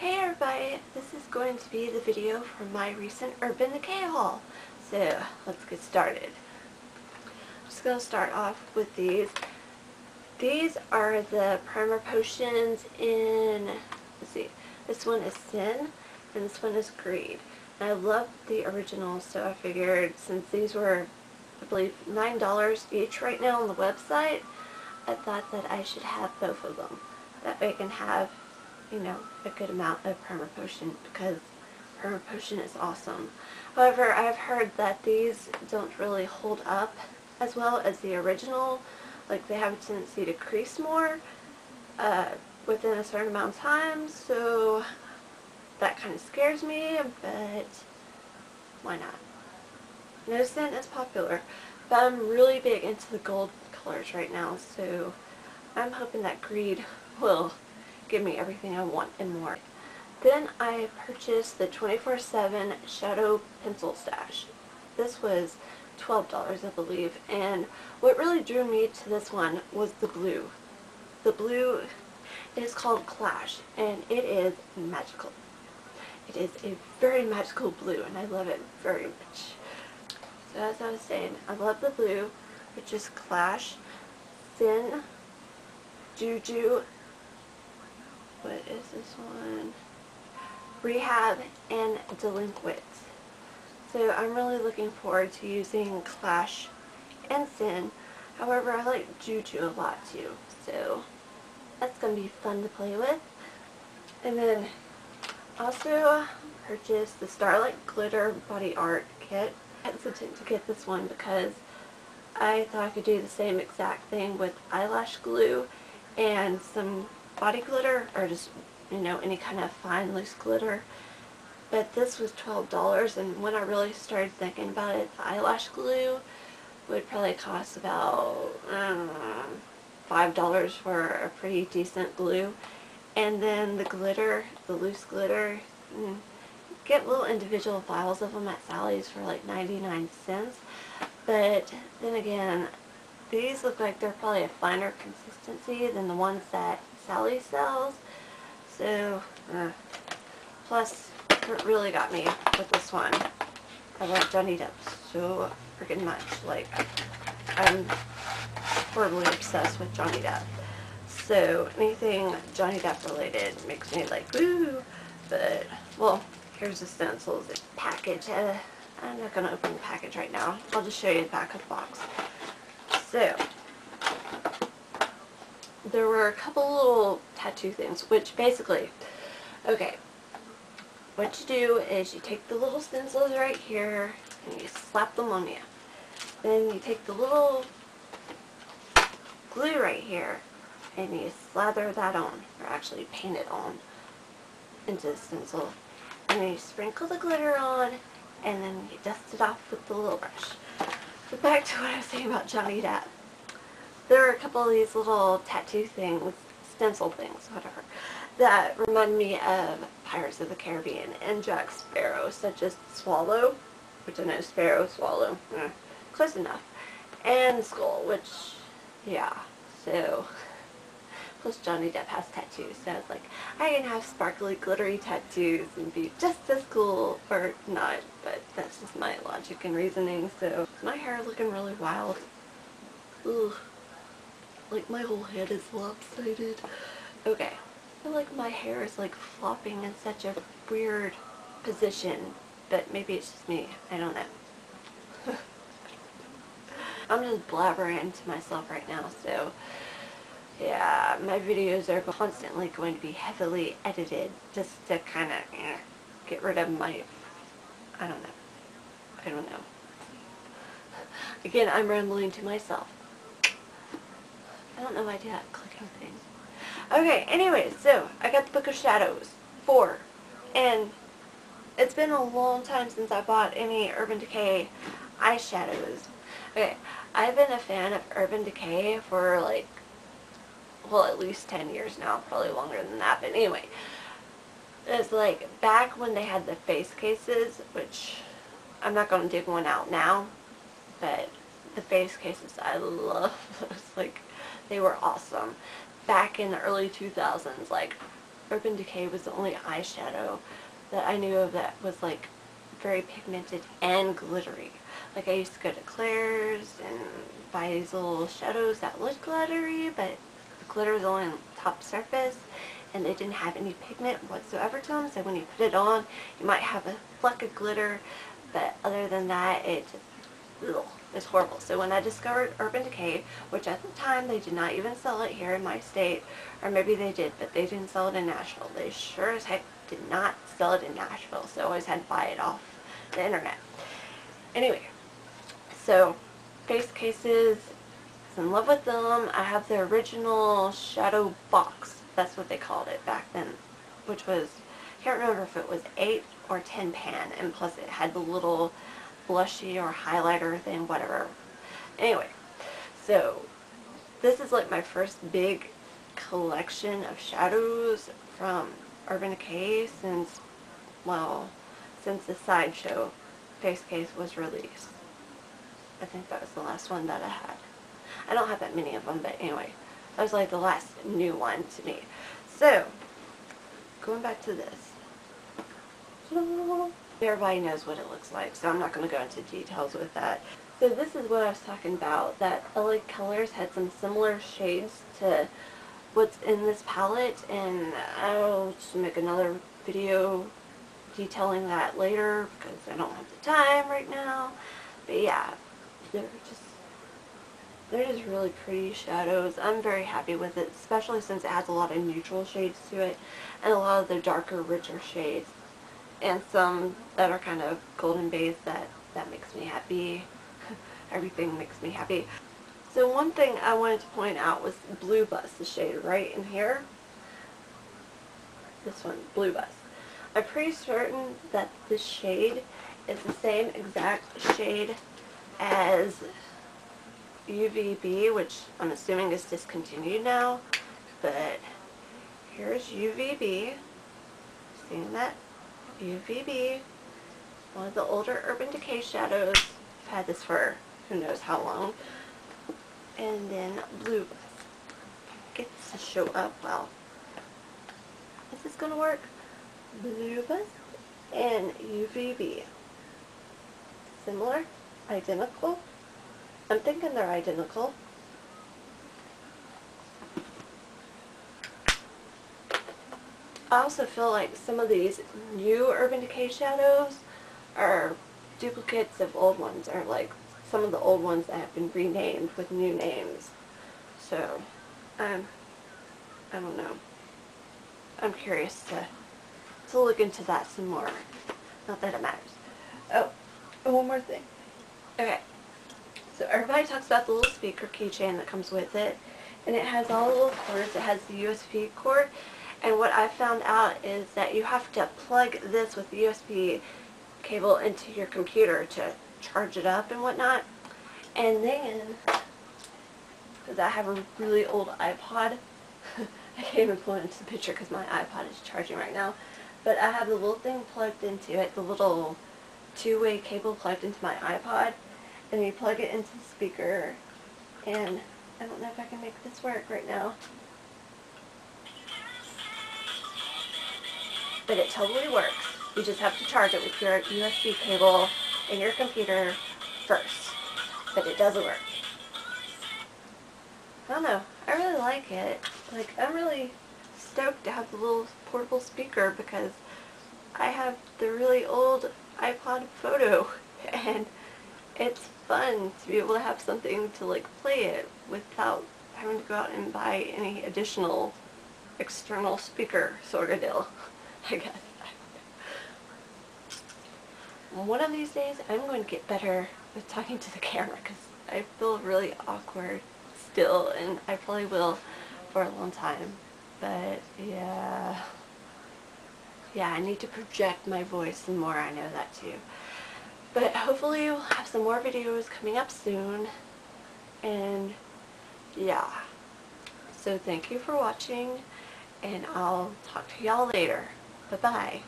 Hey everybody, this is going to be the video from my recent Urban Decay haul. So, let's get started. I'm just going to start off with these. These are the primer potions in, let's see, this one is Sin, and this one is Greed. And I love the original, so I figured since these were, I believe, $9 each right now on the website, I thought that I should have both of them. That way I can have, you know, a good amount of primer potion, because primer potion is awesome. However, I've heard that these don't really hold up as well as the original. Like, they have a tendency to crease more within a certain amount of time, so that kind of scares me, but why not? No scent is popular, but I'm really big into the gold colors right now, so I'm hoping that Greed will give me everything I want and more. Then I purchased the 24/7 Shadow Pencil Stash. This was $12, I believe, and what really drew me to this one was the blue. The blue is called Clash, and it is magical. It is a very magical blue, and I love it very much. So as I was saying, I love the blue, which is Clash, Sin, Juju, what is this one? Rehab, and Delinquent. So I'm really looking forward to using Clash and Sin. However, I like Juju a lot too, so that's going to be fun to play with. And then also purchased the Starlight Glitter Body Art Kit. I was hesitant to get this one because I thought I could do the same exact thing with eyelash glue and some body glitter, or just, you know, any kind of fine loose glitter. But this was $12, and when I really started thinking about it, the eyelash glue would probably cost about, I don't know, $5 for a pretty decent glue. And then the glitter, the loose glitter, get little individual files of them at Sally's for like 99 cents. But then again, these look like they're probably a finer consistency than the ones that Sally sells. So, plus, what really got me with this one, I love Johnny Depp so freaking much. Like, I'm horribly obsessed with Johnny Depp. So, anything Johnny Depp related makes me like, woo! But, well, here's the stencils package. I'm not going to open the package right now. I'll just show you the back of the box. So, there were a couple little tattoo things, which basically, okay, what you do is you take the little stencils right here and you slap them on you. Then you take the little glue right here and you slather that on, or actually paint it on into the stencil. And then you sprinkle the glitter on, and then you dust it off with the little brush. But back to what I was saying about Johnny Depp. There are a couple of these little tattoo things, stencil things, whatever, that remind me of Pirates of the Caribbean and Jack Sparrow, such as Swallow, which I know Sparrow, Swallow, close enough, and Skull, which, yeah, so, plus Johnny Depp has tattoos, so I was like, I can have sparkly, glittery tattoos and be just as cool, or not, but that's just my logic and reasoning. So, is my hair looking really wild? Ugh. Like, my whole head is lopsided. Okay. I feel like my hair is like flopping in such a weird position, but maybe it's just me. I don't know. I'm just blabbering to myself right now, so yeah, my videos are constantly going to be heavily edited just to kind of get rid of my, I don't know. Again, I'm rambling to myself. I don't know why I do that clicking thing. Okay, anyways, so I got the Book of Shadows 4, and it's been a long time since I bought any Urban Decay eyeshadows. Okay, I've been a fan of Urban Decay for like, well, at least 10 years now, probably longer than that, but anyway, it's like back when they had the face cases, which I'm not going to dig one out now, but the face cases, I love those. Like, they were awesome back in the early 2000s, like Urban Decay was the only eyeshadow that I knew of that was like very pigmented and glittery. Like I used to go to Claire's and buy these little shadows that looked glittery, but the glitter was only on the top surface and they didn't have any pigment whatsoever to them, so when you put it on you might have a fleck of glitter, but other than that it just, ugh, it's horrible. So when I discovered Urban Decay, which at the time they did not even sell it here in my state, or maybe they did, but they didn't sell it in Nashville. They sure as heck did not sell it in Nashville, so I always had to buy it off the internet. Anyway, so face cases, I was in love with them. I have the original shadow box, that's what they called it back then, which was, I can't remember if it was 8 or 10 pan, and plus it had the little blushy or highlighter thing, whatever. Anyway, so this is like my first big collection of shadows from Urban Decay since, well, since the Sideshow face case was released. I think that was the last one that I had. I don't have that many of them, but anyway, that was like the last new one to me. So, going back to this. Everybody knows what it looks like, so I'm not going to go into details with that. So this is what I was talking about, that LA Colors had some similar shades to what's in this palette, and I'll just make another video detailing that later because I don't have the time right now. But yeah, they're just really pretty shadows. I'm very happy with it, especially since it has a lot of neutral shades to it and a lot of the darker, richer shades. And some that are kind of golden beige, that makes me happy. Everything makes me happy. So one thing I wanted to point out was Blue Bus, the shade right in here. This one, Blue Bus. I'm pretty certain that this shade is the same exact shade as UVB, which I'm assuming is discontinued now. But here's UVB. Seeing that? UVB, one of the older Urban Decay shadows. I've had this for who knows how long. And then Blue Bus. Get this to show up well. Is this going to work? Blue Bus and UVB. Similar? Identical? I'm thinking they're identical. I also feel like some of these new Urban Decay shadows are duplicates of old ones, or like some of the old ones that have been renamed with new names. So, I don't know. I'm curious to look into that some more. Not that it matters. Oh, one more thing. Okay. So everybody talks about the little speaker keychain that comes with it, and it has all the little cords. It has the USB cord. And what I found out is that you have to plug this with the USB cable into your computer to charge it up and whatnot. And then, because I have a really old iPod, I can't even pull it into the picture because my iPod is charging right now. But I have the little thing plugged into it, the little two-way cable plugged into my iPod. And you plug it into the speaker. And I don't know if I can make this work right now. But it totally works. You just have to charge it with your USB cable in your computer first. But it does work. I don't know. I really like it. Like, I'm really stoked to have the little portable speaker because I have the really old iPod Photo, and it's fun to be able to have something to like play it without having to go out and buy any additional external speaker sort of deal. I guess. One of these days I'm going to get better with talking to the camera because I feel really awkward still, and I probably will for a long time. But yeah, I need to project my voice some more, I know that too. But hopefully we'll have some more videos coming up soon, and yeah. So thank you for watching, and I'll talk to y'all later. Bye-bye.